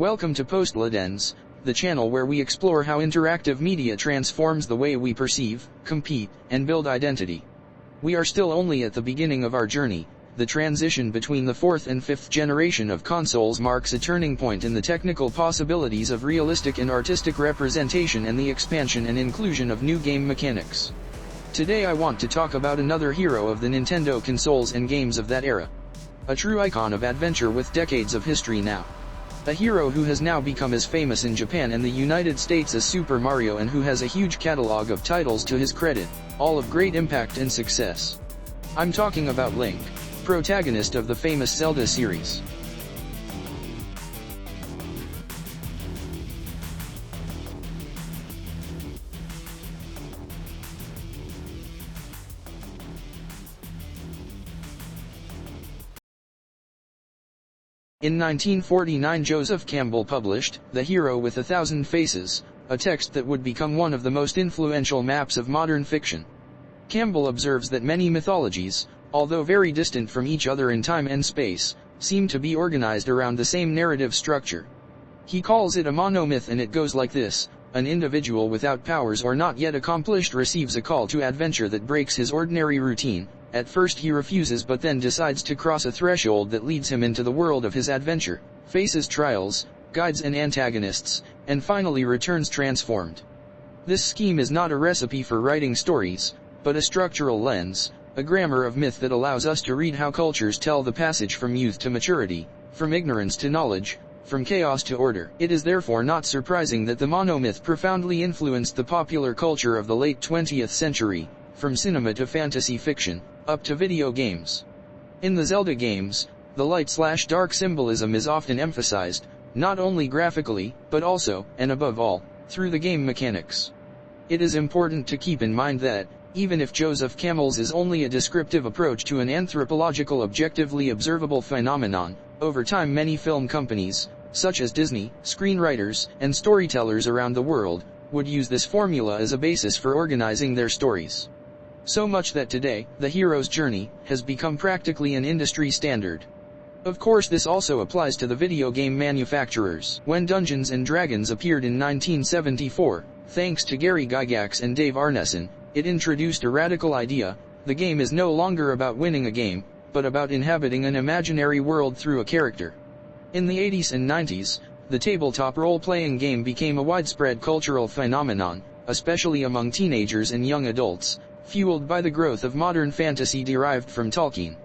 Welcome to POST-LUDENS, the channel where we explore how interactive media transforms the way we perceive, compete, and build identity. We are still only at the beginning of our journey. The transition between the fourth and fifth generation of consoles marks a turning point in the technical possibilities of realistic and artistic representation and the expansion and inclusion of new game mechanics. Today I want to talk about another hero of the Nintendo consoles and games of that era. A true icon of adventure with decades of history now. A hero who has now become as famous in Japan and the United States as Super Mario and who has a huge catalog of titles to his credit, all of great impact and success. I'm talking about Link, protagonist of the famous Zelda series. In 1949 Joseph Campbell published The Hero with 1,000 Faces, a text that would become one of the most influential maps of modern fiction. Campbell observes that many mythologies, although very distant from each other in time and space, seem to be organized around the same narrative structure. He calls it a monomyth, and it goes like this: an individual without powers or not yet accomplished receives a call to adventure that breaks his ordinary routine. At first he refuses, but then decides to cross a threshold that leads him into the world of his adventure, faces trials, guides and antagonists, and finally returns transformed. This scheme is not a recipe for writing stories, but a structural lens, a grammar of myth that allows us to read how cultures tell the passage from youth to maturity, from ignorance to knowledge, from chaos to order. It is therefore not surprising that the monomyth profoundly influenced the popular culture of the late 20th century, from cinema to fantasy fiction, up to video games. In the Zelda games, the light/dark symbolism is often emphasized, not only graphically, but also, and above all, through the game mechanics. It is important to keep in mind that, even if Joseph Campbell's is only a descriptive approach to an anthropological objectively observable phenomenon, over time many film companies, such as Disney, screenwriters, and storytellers around the world, would use this formula as a basis for organizing their stories. So much that today, the hero's journey has become practically an industry standard. Of course, this also applies to the video game manufacturers. When Dungeons & Dragons appeared in 1974, thanks to Gary Gygax and Dave Arneson, it introduced a radical idea: the game is no longer about winning a game, but about inhabiting an imaginary world through a character. In the 80s and 90s, the tabletop role-playing game became a widespread cultural phenomenon, especially among teenagers and young adults, fueled by the growth of modern fantasy derived from Tolkien.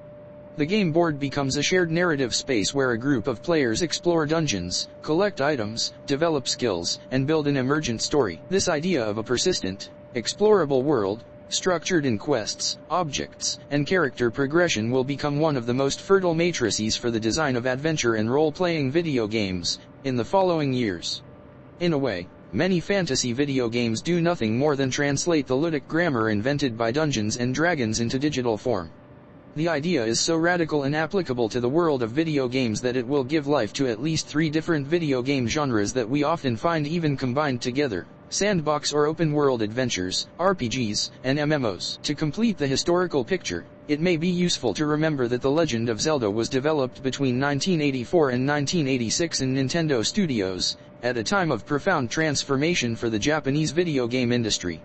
The game board becomes a shared narrative space where a group of players explore dungeons, collect items, develop skills, and build an emergent story. This idea of a persistent, explorable world, structured in quests, objects, and character progression will become one of the most fertile matrices for the design of adventure and role-playing video games in the following years. In a way, many fantasy video games do nothing more than translate the ludic grammar invented by Dungeons & Dragons into digital form. The idea is so radical and applicable to the world of video games that it will give life to at least 3 different video game genres that we often find even combined together: sandbox or open-world adventures, RPGs, and MMOs. To complete the historical picture, it may be useful to remember that The Legend of Zelda was developed between 1984 and 1986 in Nintendo Studios, at a time of profound transformation for the Japanese video game industry.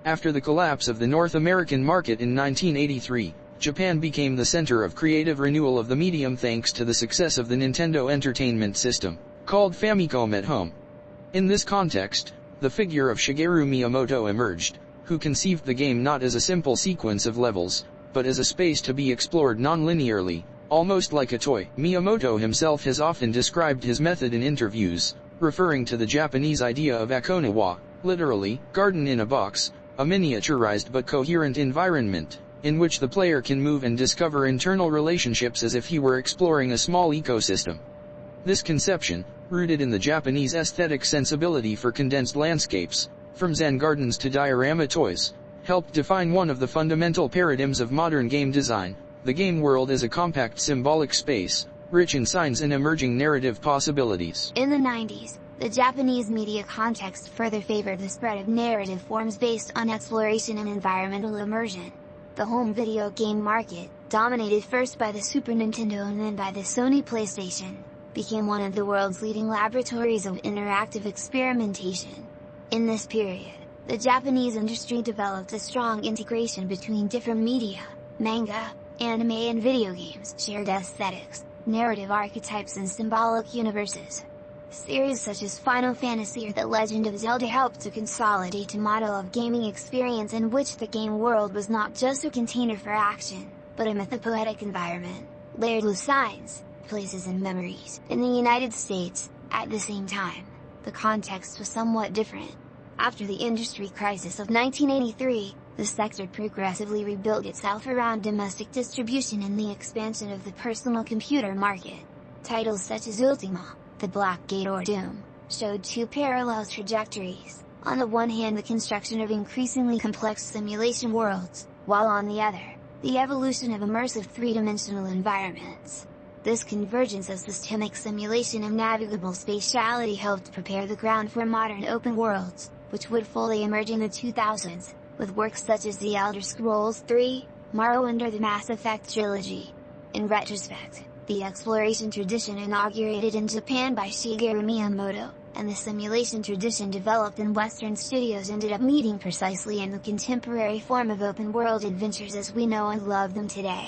After the collapse of the North American market in 1983, Japan became the center of creative renewal of the medium thanks to the success of the Nintendo Entertainment System, called Famicom at home. In this context, the figure of Shigeru Miyamoto emerged, who conceived the game not as a simple sequence of levels, but as a space to be explored non-linearly, almost like a toy. Miyamoto himself has often described his method in interviews, referring to the Japanese idea of Hakoniwa, literally, garden in a box, a miniaturized but coherent environment, in which the player can move and discover internal relationships as if he were exploring a small ecosystem. This conception, rooted in the Japanese aesthetic sensibility for condensed landscapes, from Zen gardens to diorama toys, helped define one of the fundamental paradigms of modern game design: the game world as a compact symbolic space, rich in signs and emerging narrative possibilities. In the 90s, the Japanese media context further favored the spread of narrative forms based on exploration and environmental immersion. The home video game market, dominated first by the Super Nintendo and then by the Sony PlayStation, became one of the world's leading laboratories of interactive experimentation. In this period, the Japanese industry developed a strong integration between different media, manga, anime and video games, shared aesthetics, narrative archetypes and symbolic universes. Series such as Final Fantasy or The Legend of Zelda helped to consolidate a model of gaming experience in which the game world was not just a container for action, but a mythopoetic environment, layered with signs, places and memories. In the United States, at the same time, the context was somewhat different. After the industry crisis of 1983, the sector progressively rebuilt itself around domestic distribution and the expansion of the personal computer market. Titles such as Ultima, The Black Gate or Doom, showed two parallel trajectories. On the one hand, the construction of increasingly complex simulation worlds, while on the other, the evolution of immersive three-dimensional environments. This convergence of systemic simulation and navigable spatiality helped prepare the ground for modern open worlds, which would fully emerge in the 2000s, with works such as The Elder Scrolls III, Morrowind or the Mass Effect trilogy. In retrospect, the exploration tradition inaugurated in Japan by Shigeru Miyamoto, and the simulation tradition developed in Western studios ended up meeting precisely in the contemporary form of open-world adventures as we know and love them today.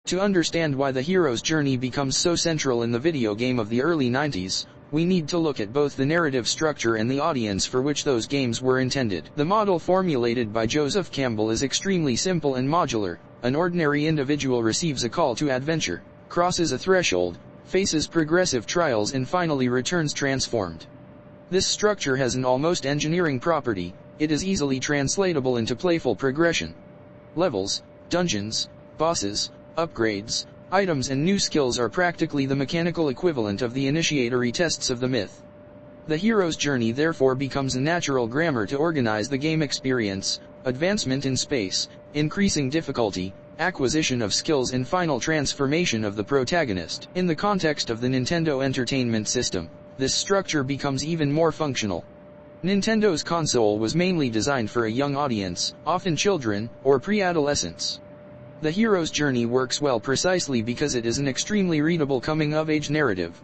To understand why the hero's journey becomes so central in the video game of the early 90s, we need to look at both the narrative structure and the audience for which those games were intended. The model formulated by Joseph Campbell is extremely simple and modular. An ordinary individual receives a call to adventure, crosses a threshold, faces progressive trials and finally returns transformed. This structure has an almost engineering property: it is easily translatable into playful progression. Levels, dungeons, bosses, upgrades, items and new skills are practically the mechanical equivalent of the initiatory tests of the myth. The hero's journey therefore becomes a natural grammar to organize the game experience: advancement in space, increasing difficulty, acquisition of skills and final transformation of the protagonist. In the context of the Nintendo Entertainment System, this structure becomes even more functional. Nintendo's console was mainly designed for a young audience, often children, or pre-adolescents. The hero's journey works well precisely because it is an extremely readable coming-of-age narrative.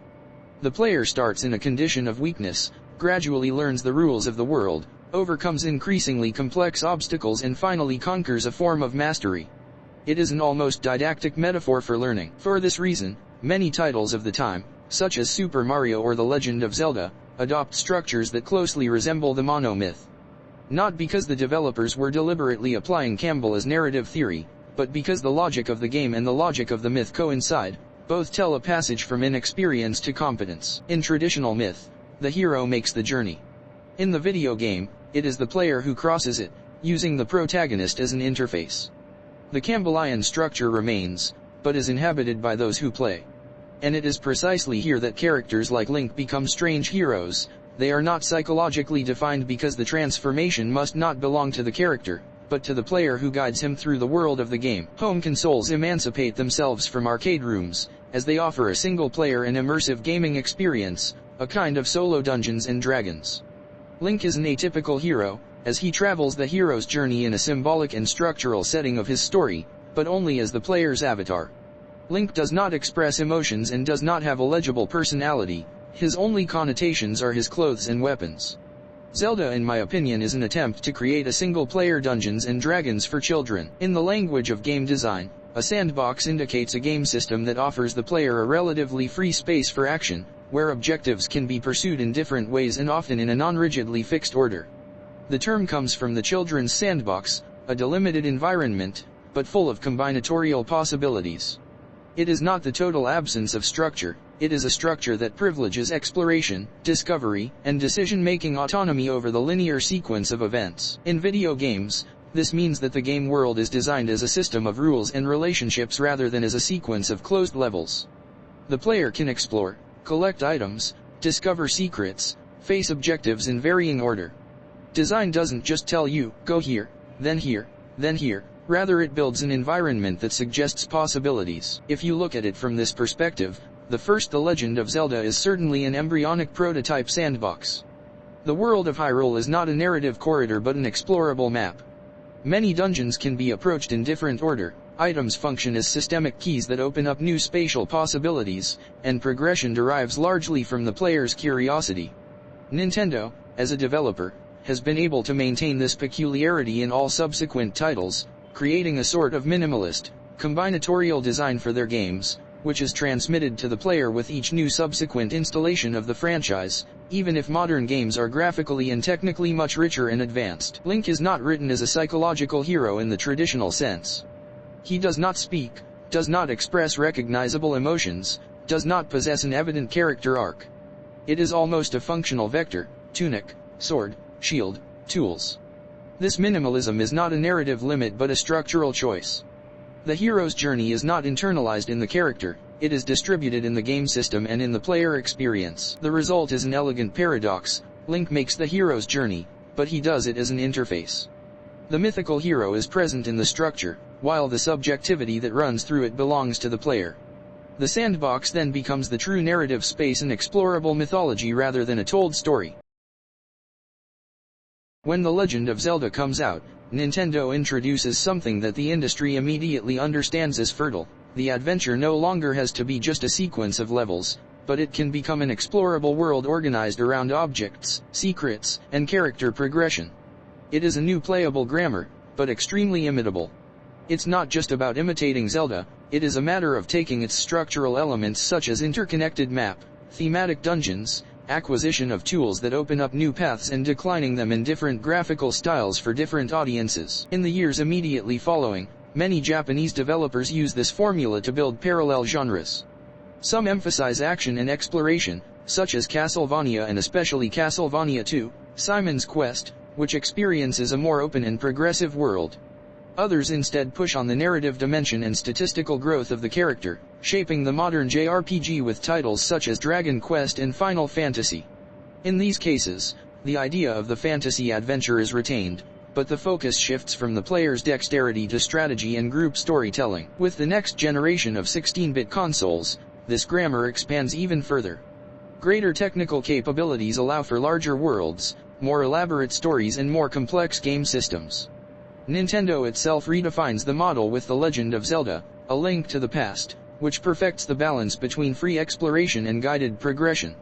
The player starts in a condition of weakness, gradually learns the rules of the world, overcomes increasingly complex obstacles and finally conquers a form of mastery. It is an almost didactic metaphor for learning. For this reason, many titles of the time, such as Super Mario or The Legend of Zelda, adopt structures that closely resemble the monomyth. Not because the developers were deliberately applying Campbell's narrative theory, but because the logic of the game and the logic of the myth coincide. Both tell a passage from inexperience to competence. In traditional myth, the hero makes the journey. In the video game, it is the player who crosses it, using the protagonist as an interface. The Campbellian structure remains, but is inhabited by those who play. And it is precisely here that characters like Link become strange heroes. They are not psychologically defined because the transformation must not belong to the character, but to the player who guides him through the world of the game. Home consoles emancipate themselves from arcade rooms, as they offer a single-player and immersive gaming experience, a kind of solo Dungeons and Dragons. Link is an atypical hero, as he travels the hero's journey in a symbolic and structural setting of his story, but only as the player's avatar. Link does not express emotions and does not have a legible personality. His only connotations are his clothes and weapons. Zelda, in my opinion, is an attempt to create a single-player Dungeons and Dragons for children. In the language of game design, a sandbox indicates a game system that offers the player a relatively free space for action, where objectives can be pursued in different ways and often in a non-rigidly fixed order. The term comes from the children's sandbox, a delimited environment, but full of combinatorial possibilities. It is not the total absence of structure, it is a structure that privileges exploration, discovery, and decision-making autonomy over the linear sequence of events. In video games, this means that the game world is designed as a system of rules and relationships rather than as a sequence of closed levels. The player can explore, collect items, discover secrets, face objectives in varying order. Design doesn't just tell you, go here, then here, then here. Rather, it builds an environment that suggests possibilities. If you look at it from this perspective, the first The Legend of Zelda is certainly an embryonic prototype sandbox. The world of Hyrule is not a narrative corridor but an explorable map. Many dungeons can be approached in different order, Items function as systemic keys that open up new spatial possibilities, and progression derives largely from the player's curiosity. Nintendo, as a developer, has been able to maintain this peculiarity in all subsequent titles, creating a sort of minimalist, combinatorial design for their games, which is transmitted to the player with each new subsequent installation of the franchise, even if modern games are graphically and technically much richer and advanced. Link is not written as a psychological hero in the traditional sense. He does not speak, does not express recognizable emotions, does not possess an evident character arc. It is almost a functional vector: tunic, sword, shield, tools. This minimalism is not a narrative limit but a structural choice. The hero's journey is not internalized in the character, it is distributed in the game system and in the player experience. The result is an elegant paradox: Link makes the hero's journey, but he does it as an interface. The mythical hero is present in the structure, while the subjectivity that runs through it belongs to the player. The sandbox then becomes the true narrative space, an explorable mythology rather than a told story. When The Legend of Zelda comes out, Nintendo introduces something that the industry immediately understands as fertile. The adventure no longer has to be just a sequence of levels, but it can become an explorable world organized around objects, secrets, and character progression. It is a new playable grammar, but extremely imitable. It's not just about imitating Zelda, it is a matter of taking its structural elements such as interconnected map, thematic dungeons, acquisition of tools that open up new paths, and declining them in different graphical styles for different audiences. In the years immediately following, many Japanese developers use this formula to build parallel genres. Some emphasize action and exploration, such as Castlevania and especially Castlevania II, Simon's Quest, which experiences a more open and progressive world. Others instead push on the narrative dimension and statistical growth of the character, shaping the modern JRPG with titles such as Dragon Quest and Final Fantasy. In these cases, the idea of the fantasy adventure is retained, but the focus shifts from the player's dexterity to strategy and group storytelling. With the next generation of 16-bit consoles, this grammar expands even further. Greater technical capabilities allow for larger worlds, more elaborate stories, and more complex game systems. Nintendo itself redefines the model with The Legend of Zelda: A Link to the Past, which perfects the balance between free exploration and guided progression.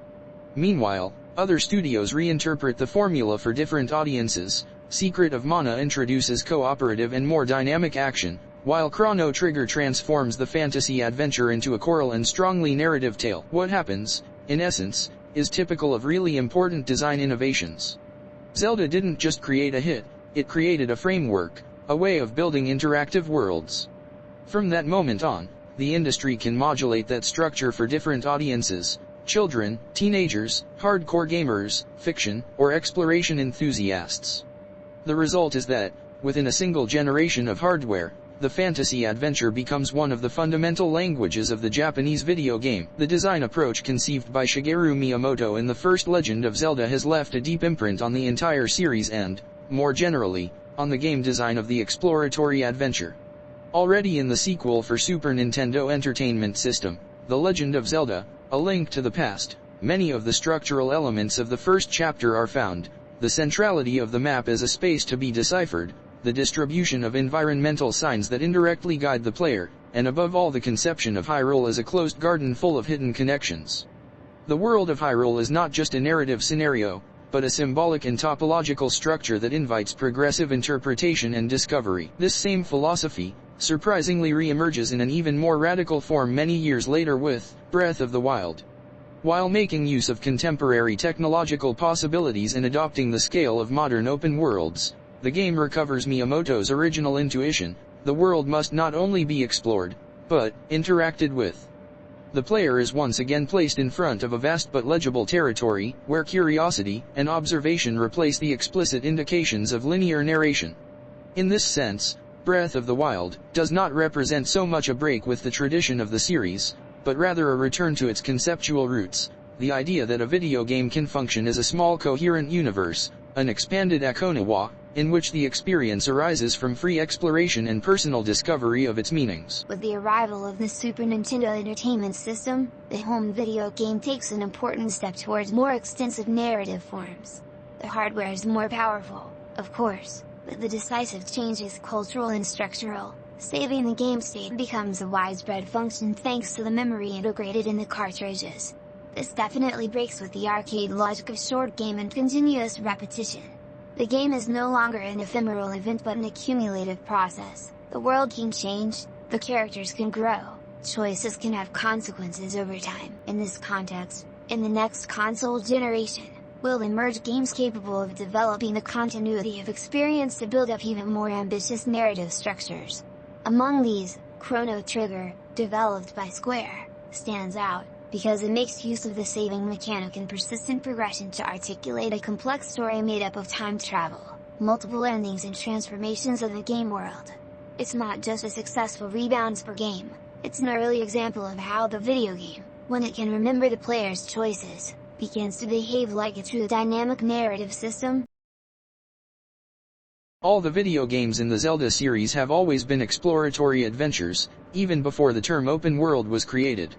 Meanwhile, other studios reinterpret the formula for different audiences. Secret of Mana introduces cooperative and more dynamic action, while Chrono Trigger transforms the fantasy adventure into a choral and strongly narrative tale. What happens, in essence, is typical of really important design innovations. Zelda didn't just create a hit, it created a framework, a way of building interactive worlds. From that moment on, the industry can modulate that structure for different audiences: children, teenagers, hardcore gamers, fiction, or exploration enthusiasts. The result is that, within a single generation of hardware, the fantasy adventure becomes one of the fundamental languages of the Japanese video game. The design approach conceived by Shigeru Miyamoto in the first Legend of Zelda has left a deep imprint on the entire series and, more generally, on the game design of the exploratory adventure. Already in the sequel for Super Nintendo Entertainment System, The Legend of Zelda: A Link to the Past, many of the structural elements of the first chapter are found: the centrality of the map as a space to be deciphered, the distribution of environmental signs that indirectly guide the player, and above all the conception of Hyrule as a closed garden full of hidden connections. The world of Hyrule is not just a narrative scenario, but a symbolic and topological structure that invites progressive interpretation and discovery. This same philosophy, surprisingly, re-emerges in an even more radical form many years later with Breath of the Wild. While making use of contemporary technological possibilities and adopting the scale of modern open worlds, the game recovers Miyamoto's original intuition: the world must not only be explored, but interacted with. The player is once again placed in front of a vast but legible territory, where curiosity and observation replace the explicit indications of linear narration. In this sense, Breath of the Wild does not represent so much a break with the tradition of the series, but rather a return to its conceptual roots: the idea that a video game can function as a small coherent universe, an expanded Hakoniwa, in which the experience arises from free exploration and personal discovery of its meanings. With the arrival of the Super Nintendo Entertainment System, the home video game takes an important step towards more extensive narrative forms. The hardware is more powerful, of course, but the decisive change is cultural and structural. Saving the game state becomes a widespread function thanks to the memory integrated in the cartridges. This definitely breaks with the arcade logic of short game and continuous repetition. The game is no longer an ephemeral event but an accumulative process. The world can change, the characters can grow, choices can have consequences over time. In this context, in the next console generation, will emerge games capable of developing the continuity of experience to build up even more ambitious narrative structures. Among these, Chrono Trigger, developed by Square, stands out, because it makes use of the saving mechanic and persistent progression to articulate a complex story made up of time travel, multiple endings and transformations of the game world. It's not just a successful rebounds per game, it's an early example of how the video game, when it can remember the player's choices, begins to behave like a true dynamic narrative system. All the video games in the Zelda series have always been exploratory adventures, even before the term open world was created.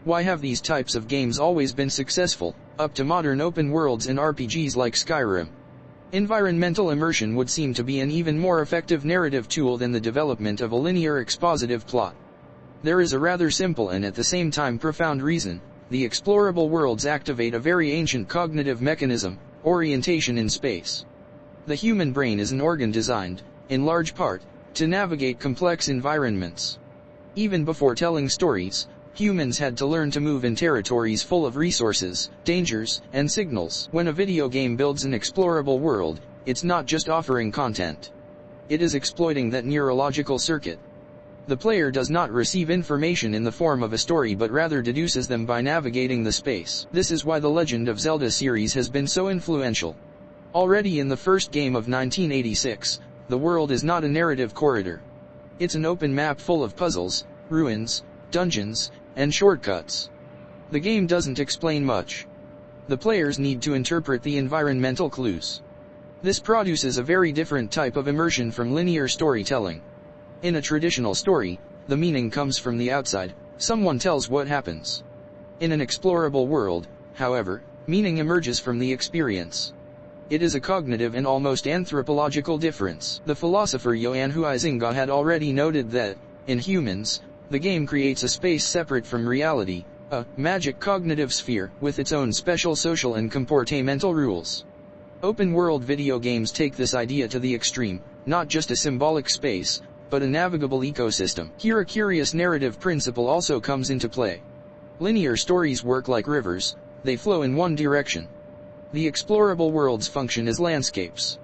Why have these types of games always been successful, up to modern open worlds and RPGs like Skyrim? Environmental immersion would seem to be an even more effective narrative tool than the development of a linear expositive plot. There is a rather simple and at the same time profound reason. The explorable worlds activate a very ancient cognitive mechanism, orientation in space. The human brain is an organ designed, in large part, to navigate complex environments. Even before telling stories, humans had to learn to move in territories full of resources, dangers, and signals. When a video game builds an explorable world, it's not just offering content. It is exploiting that neurological circuit. The player does not receive information in the form of a story but rather deduces them by navigating the space. This is why the Legend of Zelda series has been so influential. Already in the first game of 1986, the world is not a narrative corridor. It's an open map full of puzzles, ruins, dungeons, and shortcuts. The game doesn't explain much. The players need to interpret the environmental clues. This produces a very different type of immersion from linear storytelling. In a traditional story, the meaning comes from the outside, someone tells what happens. In an explorable world, however, meaning emerges from the experience. It is a cognitive and almost anthropological difference. The philosopher Johann Huizinga had already noted that, in humans, the game creates a space separate from reality, a magic cognitive sphere, with its own special social and comportamental rules. Open-world video games take this idea to the extreme, not just a symbolic space, but a navigable ecosystem. Here a curious narrative principle also comes into play. Linear stories work like rivers, they flow in one direction. The explorable worlds function as landscapes.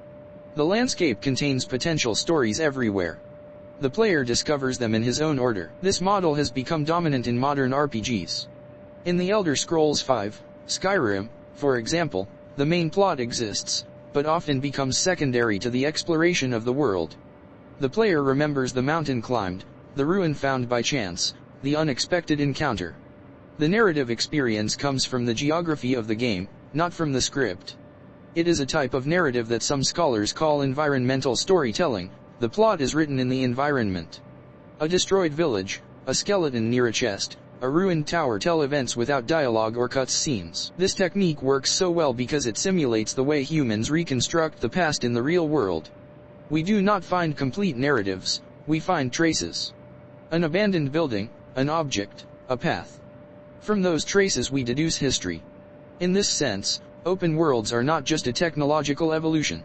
The landscape contains potential stories everywhere. The player discovers them in his own order. This model has become dominant in modern RPGs. In The Elder Scrolls V, Skyrim, for example, the main plot exists, but often becomes secondary to the exploration of the world. The player remembers the mountain climbed, the ruin found by chance, the unexpected encounter. The narrative experience comes from the geography of the game, not from the script. It is a type of narrative that some scholars call environmental storytelling. The plot is written in the environment. A destroyed village, a skeleton near a chest, a ruined tower tell events without dialogue or cuts scenes. This technique works so well because it simulates the way humans reconstruct the past in the real world. We do not find complete narratives, we find traces. An abandoned building, an object, a path. From those traces we deduce history. In this sense, open worlds are not just a technological evolution.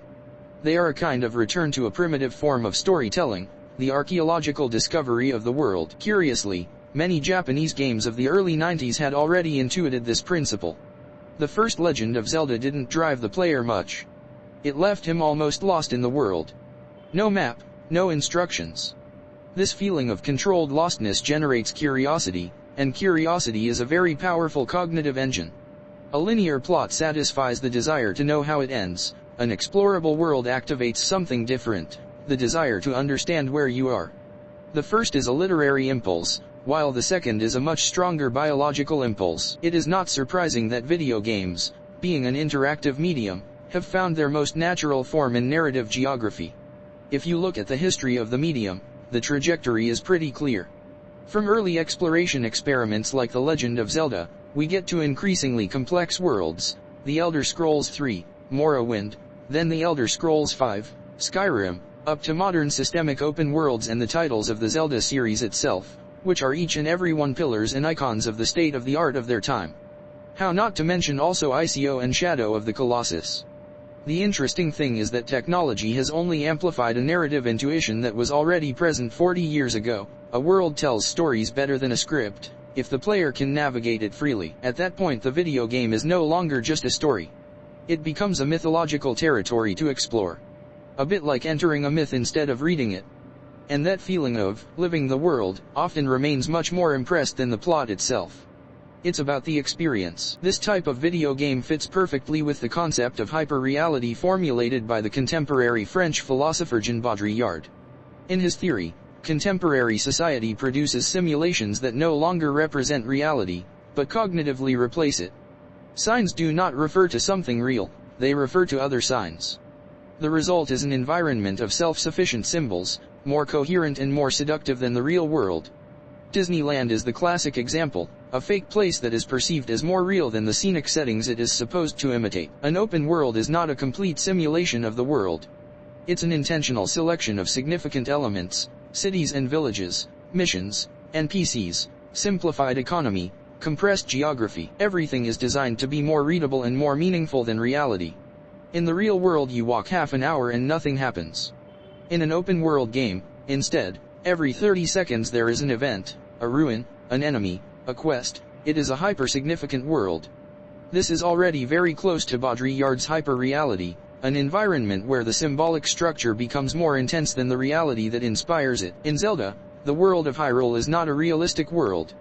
They are a kind of return to a primitive form of storytelling, the archaeological discovery of the world. Curiously, many Japanese games of the early 90s had already intuited this principle. The first Legend of Zelda didn't drive the player much. It left him almost lost in the world. No map, no instructions. This feeling of controlled lostness generates curiosity, and curiosity is a very powerful cognitive engine. A linear plot satisfies the desire to know how it ends, an explorable world activates something different, the desire to understand where you are. The first is a literary impulse, while the second is a much stronger biological impulse. It is not surprising that video games, being an interactive medium, have found their most natural form in narrative geography. If you look at the history of the medium, the trajectory is pretty clear. From early exploration experiments like The Legend of Zelda, we get to increasingly complex worlds, The Elder Scrolls III, Morrowind, then The Elder Scrolls V, Skyrim, up to modern systemic open worlds and the titles of the Zelda series itself, which are each and every one pillars and icons of the state-of-the-art of their time. How not to mention also ICO and Shadow of the Colossus. The interesting thing is that technology has only amplified a narrative intuition that was already present 40 years ago. A world tells stories better than a script, if the player can navigate it freely. At that point the video game is no longer just a story. It becomes a mythological territory to explore. A bit like entering a myth instead of reading it. And that feeling of living the world often remains much more impressed than the plot itself. It's about the experience. This type of video game fits perfectly with the concept of hyper-reality formulated by the contemporary French philosopher Jean Baudrillard. In his theory, contemporary society produces simulations that no longer represent reality, but cognitively replace it. Signs do not refer to something real, they refer to other signs. The result is an environment of self-sufficient symbols, more coherent and more seductive than the real world. Disneyland is the classic example, a fake place that is perceived as more real than the scenic settings it is supposed to imitate. An open world is not a complete simulation of the world. It's an intentional selection of significant elements, cities and villages, missions, NPCs, simplified economy, compressed geography. Everything is designed to be more readable and more meaningful than reality. In the real world you walk half an hour and nothing happens. In an open world game, instead, every 30 seconds there is an event, a ruin, an enemy, a quest. It is a hyper-significant world. This is already very close to Baudrillard's hyper-reality, an environment where the symbolic structure becomes more intense than the reality that inspires it. In Zelda, the world of Hyrule is not a realistic world.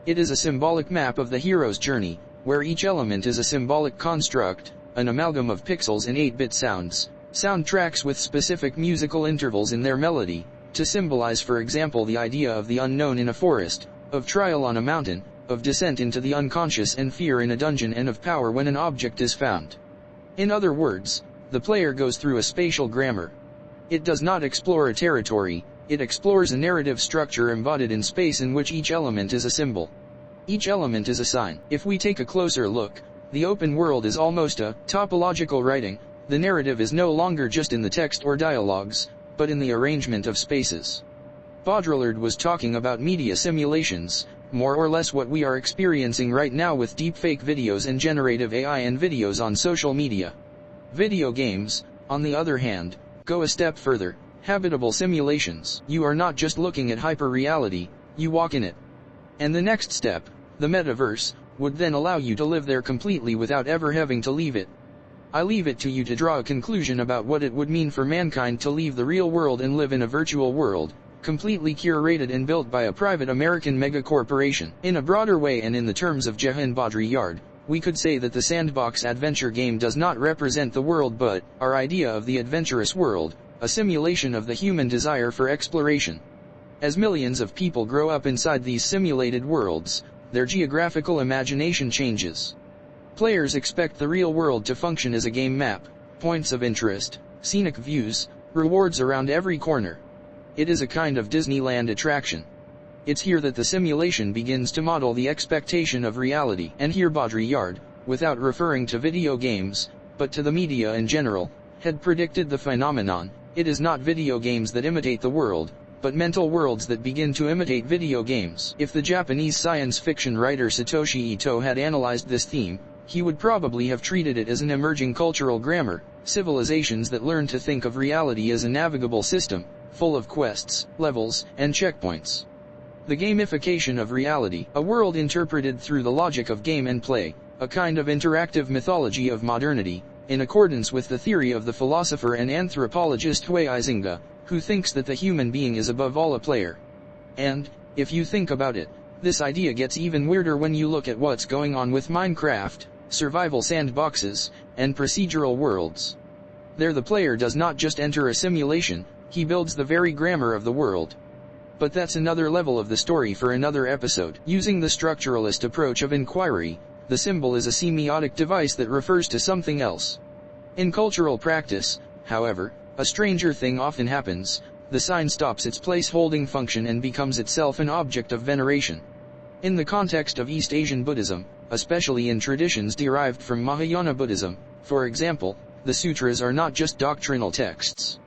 It is a symbolic map of the hero's journey, where each element is a symbolic construct, an amalgam of pixels and 8-bit sounds, soundtracks with specific musical intervals in their melody, to symbolize for example the idea of the unknown in a forest, of trial on a mountain, of descent into the unconscious and fear in a dungeon, and of power when an object is found. In other words, the player goes through a spatial grammar. It does not explore a territory, it explores a narrative structure embodied in space in which each element is a symbol. Each element is a sign. If we take a closer look, the open world is almost a topological writing. The narrative is no longer just in the text or dialogues, but in the arrangement of spaces. Baudrillard was talking about media simulations, more or less what we are experiencing right now with deepfake videos and generative AI and videos on social media. Video games, on the other hand, go a step further, habitable simulations. You are not just looking at hyper-reality, you walk in it. And the next step, the metaverse, would then allow you to live there completely without ever having to leave it. I leave it to you to draw a conclusion about what it would mean for mankind to leave the real world and live in a virtual world, completely curated and built by a private American megacorporation. In a broader way and in the terms of Jean Baudrillard, we could say that the Sandbox adventure game does not represent the world but our idea of the adventurous world, a simulation of the human desire for exploration. As millions of people grow up inside these simulated worlds, their geographical imagination changes. Players expect the real world to function as a game map, points of interest, scenic views, rewards around every corner. It is a kind of Disneyland attraction. It's here that the simulation begins to model the expectation of reality. And here Baudrillard, without referring to video games, but to the media in general, had predicted the phenomenon. It is not video games that imitate the world, but mental worlds that begin to imitate video games. If the Japanese science fiction writer Satoshi Ito had analyzed this theme, he would probably have treated it as an emerging cultural grammar, civilizations that learn to think of reality as a navigable system, full of quests, levels, and checkpoints. The gamification of reality, a world interpreted through the logic of game and play, a kind of interactive mythology of modernity, in accordance with the theory of the philosopher and anthropologist Hui Izinga, who thinks that the human being is above all a player. And, if you think about it, this idea gets even weirder when you look at what's going on with Minecraft, survival sandboxes, and procedural worlds. There the player does not just enter a simulation, he builds the very grammar of the world. But that's another level of the story for another episode. Using the structuralist approach of inquiry, the symbol is a semiotic device that refers to something else. In cultural practice, however, a stranger thing often happens. The sign stops its place-holding function and becomes itself an object of veneration. In the context of East Asian Buddhism, especially in traditions derived from Mahayana Buddhism, for example, the sutras are not just doctrinal texts.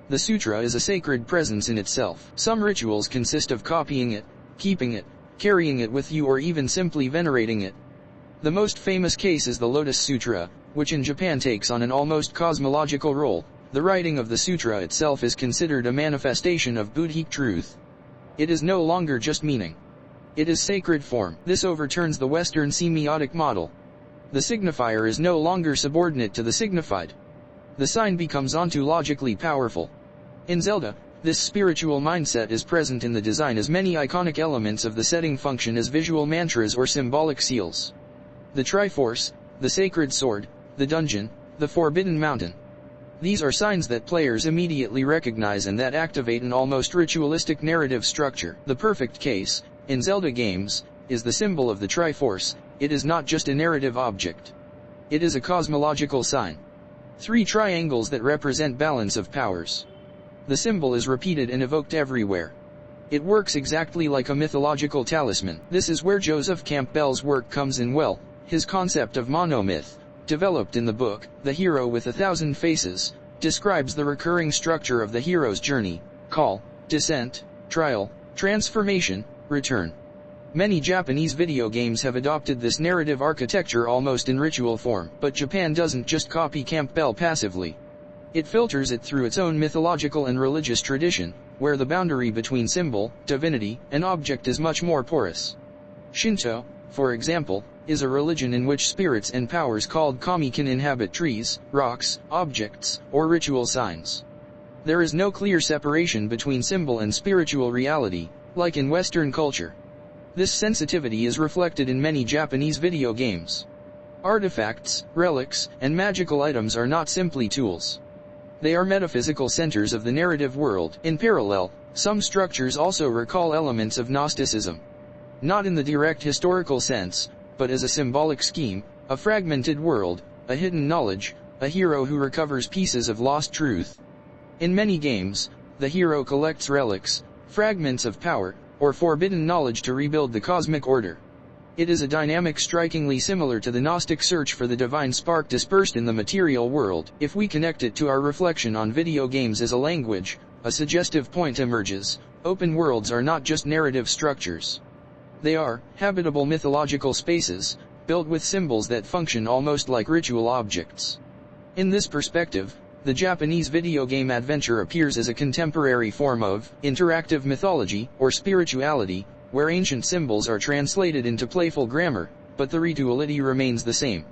The sutra is a sacred presence in itself. Some rituals consist of copying it, keeping it, carrying it with you, or even simply venerating it. The most famous case is the Lotus Sutra, which in Japan takes on an almost cosmological role. The writing of the sutra itself is considered a manifestation of Buddhic truth. It is no longer just meaning. It is sacred form. This overturns the Western semiotic model. The signifier is no longer subordinate to the signified. The sign becomes ontologically powerful. In Zelda, this spiritual mindset is present in the design, as many iconic elements of the setting function as visual mantras or symbolic seals. The Triforce, the Sacred Sword, the Dungeon, the Forbidden Mountain. These are signs that players immediately recognize and that activate an almost ritualistic narrative structure. The perfect case, in Zelda games, is the symbol of the Triforce. It is not just a narrative object. It is a cosmological sign. 3 triangles that represent balance of powers. The symbol is repeated and evoked everywhere. It works exactly like a mythological talisman. This is where Joseph Campbell's work comes in well. His concept of monomyth, developed in the book, The Hero with 1,000 Faces, describes the recurring structure of the hero's journey: call, descent, trial, transformation, return. Many Japanese video games have adopted this narrative architecture almost in ritual form. But Japan doesn't just copy Campbell passively. It filters it through its own mythological and religious tradition, where the boundary between symbol, divinity, and object is much more porous. Shinto, for example, is a religion in which spirits and powers called kami can inhabit trees, rocks, objects, or ritual signs. There is no clear separation between symbol and spiritual reality, like in Western culture. This sensitivity is reflected in many Japanese video games. Artifacts, relics, and magical items are not simply tools. They are metaphysical centers of the narrative world. In parallel, some structures also recall elements of Gnosticism. Not in the direct historical sense, but as a symbolic scheme: a fragmented world, a hidden knowledge, a hero who recovers pieces of lost truth. In many games, the hero collects relics, fragments of power, or forbidden knowledge to rebuild the cosmic order. It is a dynamic strikingly similar to the Gnostic search for the divine spark dispersed in the material world. If we connect it to our reflection on video games as a language, a suggestive point emerges: open worlds are not just narrative structures. They are habitable mythological spaces, built with symbols that function almost like ritual objects. In this perspective, the Japanese video game adventure appears as a contemporary form of interactive mythology, or spirituality, where ancient symbols are translated into playful grammar, but the rituality remains the same.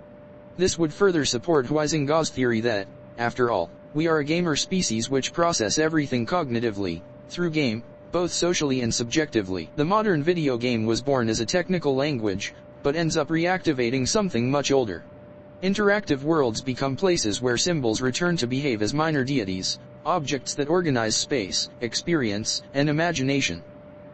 This would further support Huizinga's theory that, after all, we are a gamer species which process everything cognitively, through game, both socially and subjectively. The modern video game was born as a technical language, but ends up reactivating something much older. Interactive worlds become places where symbols return to behave as minor deities, objects that organize space, experience, and imagination.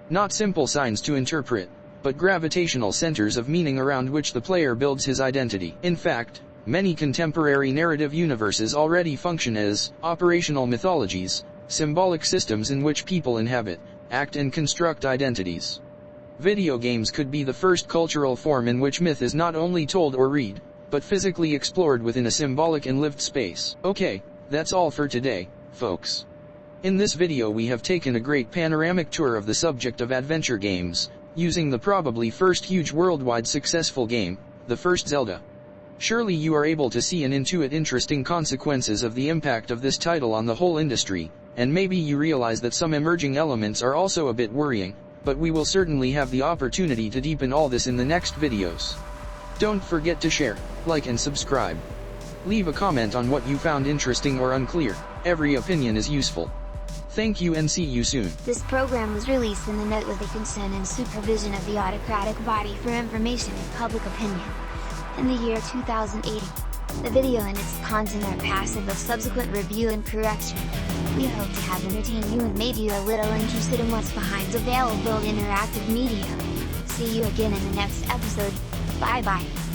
Not simple signs to interpret, but gravitational centers of meaning around which the player builds his identity. In fact, many contemporary narrative universes already function as operational mythologies, symbolic systems in which people inhabit, act and construct identities. Video games could be the first cultural form in which myth is not only told or read, but physically explored within a symbolic and lived space. Okay, that's all for today, folks. In this video we have taken a great panoramic tour of the subject of adventure games, using the probably first huge worldwide successful game, the first Zelda. Surely you are able to see and intuit interesting consequences of the impact of this title on the whole industry, and maybe you realize that some emerging elements are also a bit worrying, but we will certainly have the opportunity to deepen all this in the next videos. Don't forget to share, like and subscribe. Leave a comment on what you found interesting or unclear. Every opinion is useful. Thank you and see you soon. This program was released in the net with the consent and supervision of the Autocratic Body for Information and Public Opinion in the year 2080. The video and its content are passive of subsequent review and correction. We hope to have entertained you and made you a little interested in what's behind available interactive media. See you again in the next episode. Bye bye.